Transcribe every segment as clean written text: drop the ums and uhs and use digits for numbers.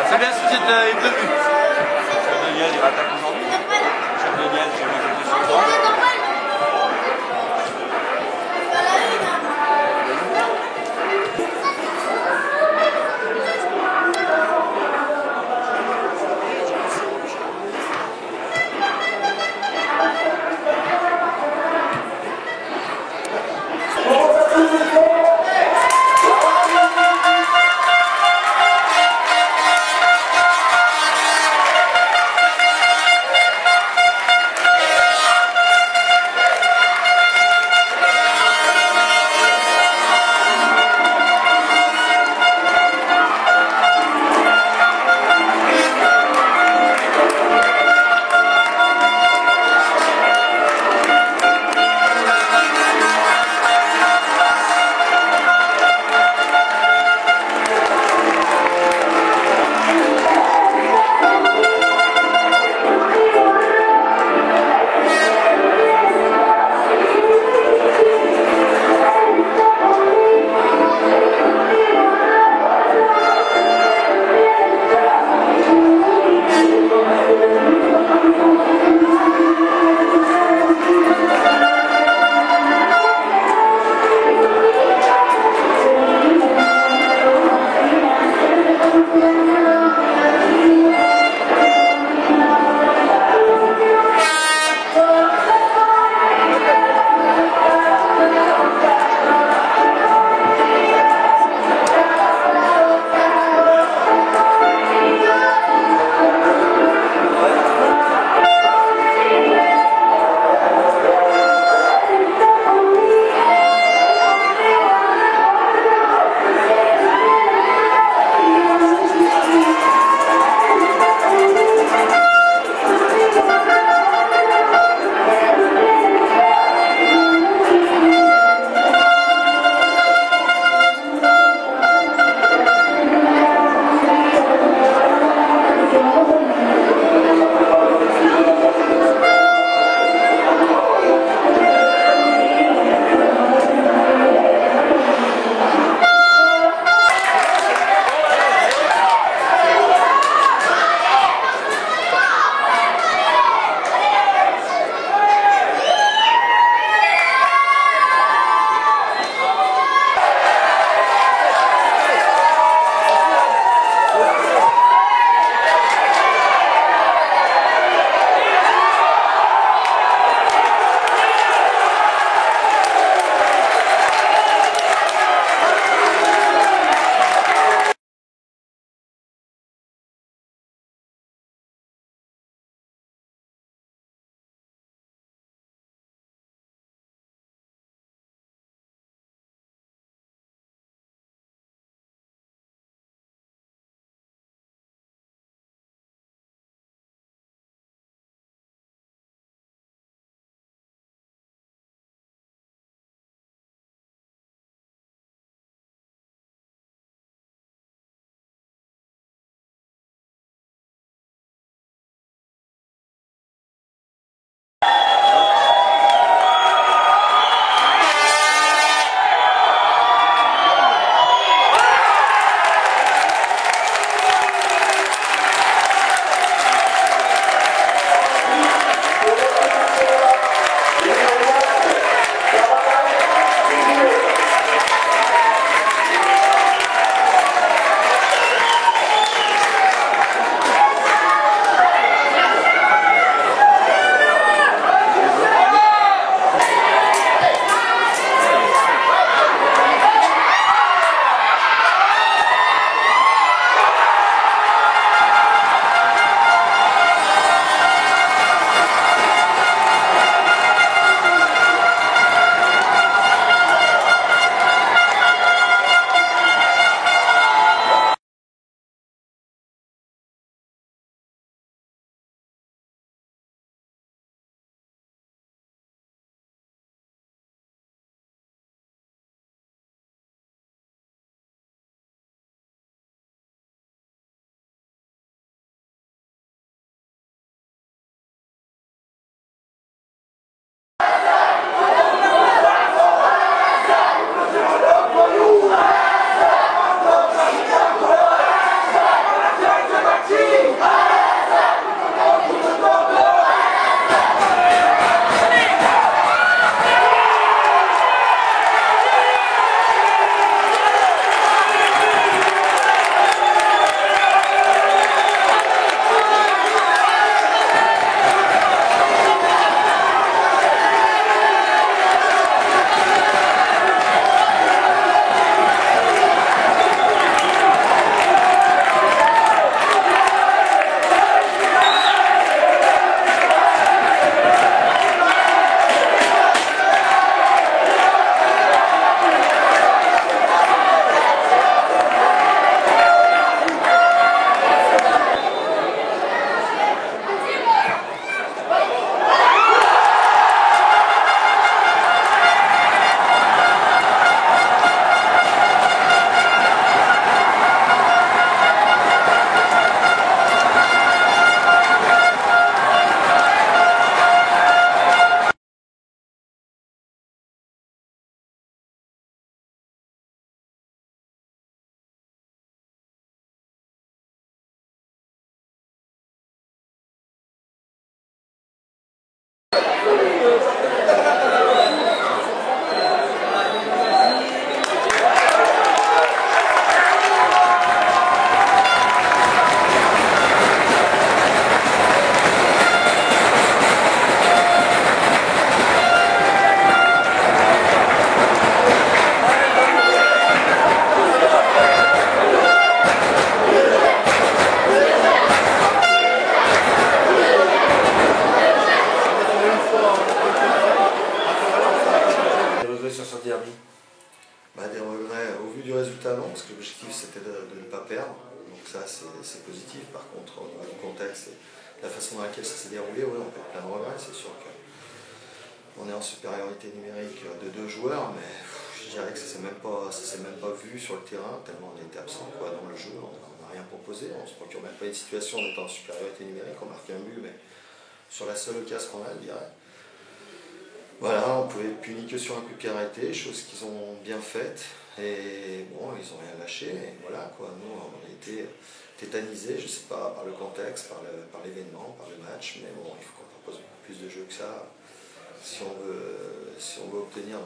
C'est bien si tu es prévu. Chef Daniel, il rattaque aujourd'hui. Chef Daniel, j'ai vu que sur le temps. sur ce derby? Des regrets au vu du résultat, non, parce que l'objectif c'était de ne pas perdre, donc ça c'est positif. Par contre, au niveau du contexte et la façon dans laquelle ça s'est déroulé, oui, on peut être plein de regrets, c'est sûr qu'on est en supériorité numérique de 2 joueurs, mais je dirais que ça s'est même pas vu sur le terrain, tellement on était absent dans le jeu, on n'a rien proposé, on ne se procure même pas une situation d'être en supériorité numérique, on marque un but, mais sur la seule occasion qu'on a, je dirais. Voilà, on pouvait être puni que sur un coup de pied arrêté, chose qu'ils ont bien faite, et bon, ils n'ont rien lâché, et voilà quoi, nous on a été tétanisés, je sais pas, par le contexte, par l'événement, par le match, mais bon, il faut qu'on propose beaucoup plus de jeux que ça, si on veut obtenir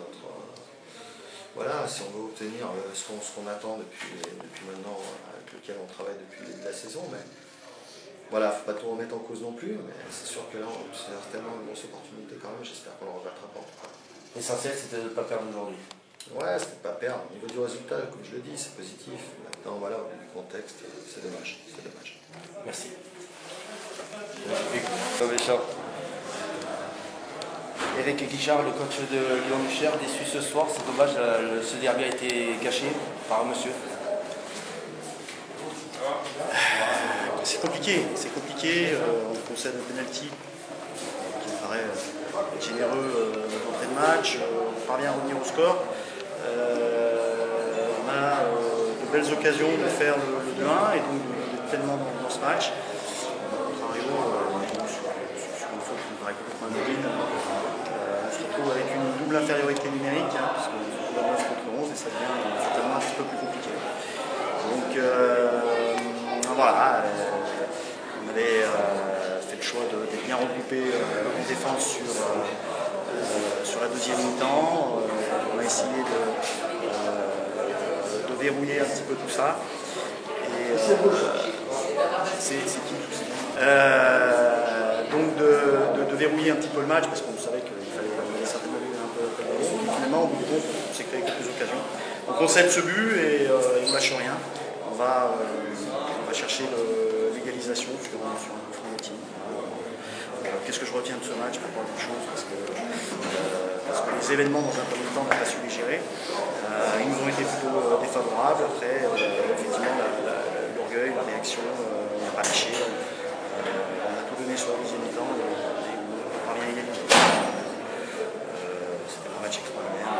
si on veut obtenir ce qu'on attend depuis maintenant, avec lequel on travaille depuis le début de la saison, mais voilà, faut pas tout remettre en cause non plus, mais c'est sûr que là, c'est certainement une grosse opportunité quand même, j'espère qu'on ne le regrettera pas. L'essentiel, c'était de ne pas perdre aujourd'hui. Ouais, c'était de ne pas perdre. Au niveau du résultat, comme je le dis, c'est positif. Maintenant, voilà, au niveau du contexte, c'est dommage. Merci. Eric Guichard, le coach de Lyon Luchère, déçu ce soir, c'est dommage, ce derby a été gâché par monsieur. C'est compliqué, on concède un penalty qui me paraît généreux d'entrée de match, on parvient à revenir au score, on a de belles occasions de faire le 2-1 et donc d'être pleinement dans ce match. Au contrario, sur une faute qui me paraît complètement anodine, on se retrouve avec une double infériorité numérique, parce qu'on se retrouve à 9 contre 11 et ça devient certainement un petit peu plus compliqué. Donc voilà, on avait fait le choix d'être bien regroupé en défense sur la deuxième mi-temps. On a essayé de verrouiller un petit peu tout ça. Et donc de verrouiller un petit peu le match parce qu'on savait qu'il fallait certainement aller un peu de ballon. Finalement, au bout du compte, on s'est créé quelques occasions. On concède ce but et on ne lâche rien. On va chercher l'égalisation sur un coup franc de team. Qu'est-ce que je retiens de ce match? Pas beaucoup de choses parce que les événements dans un premier temps on n'a pas su les gérer. Ils nous ont été plutôt défavorables. Après, effectivement, l'orgueil, la réaction, on n'a pas lâché. On a tout donné sur la deuxième mi-temps et on parvient à égaliser. C'était un match extraordinaire.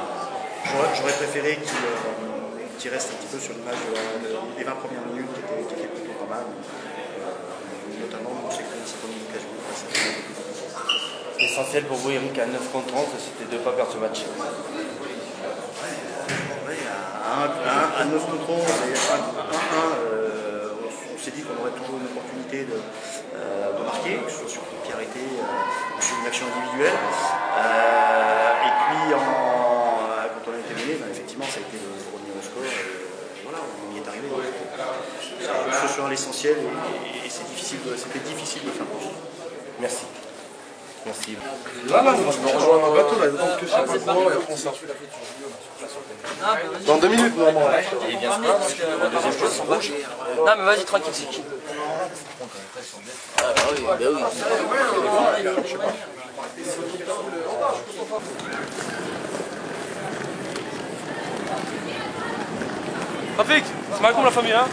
J'aurais préféré qu'il reste un petit peu sur l'image des 20 premières minutes qui étaient plutôt pas mal. Notamment, on s'est créé une certaine occasion. L'essentiel pour vous, Eric, à 9 contre 11, c'était de ne pas perdre ce match. À 9 contre 11 et à 1-1, on s'est dit qu'on aurait toujours une opportunité de marquer, que ce soit sur une pied arrêté ou sur une action individuelle. Et puis, quand on a été mené, effectivement, ça a été de revenir au score. Voilà, on y est arrivé. C'est ce soir l'essentiel et c'était difficile de faire plus. Merci. Merci. Là, je me rejoins dans le bateau, là, donc que c'est maintenant, et après on sort. Dans 2 minutes, normalement. Il est bien sûr, parce que la deuxième chose, sont rouges. Non, mais vas-y, tranquille, c'est qui? Ah, bah oui, bah oui. Rafik, c'est mal comme la famille, hein?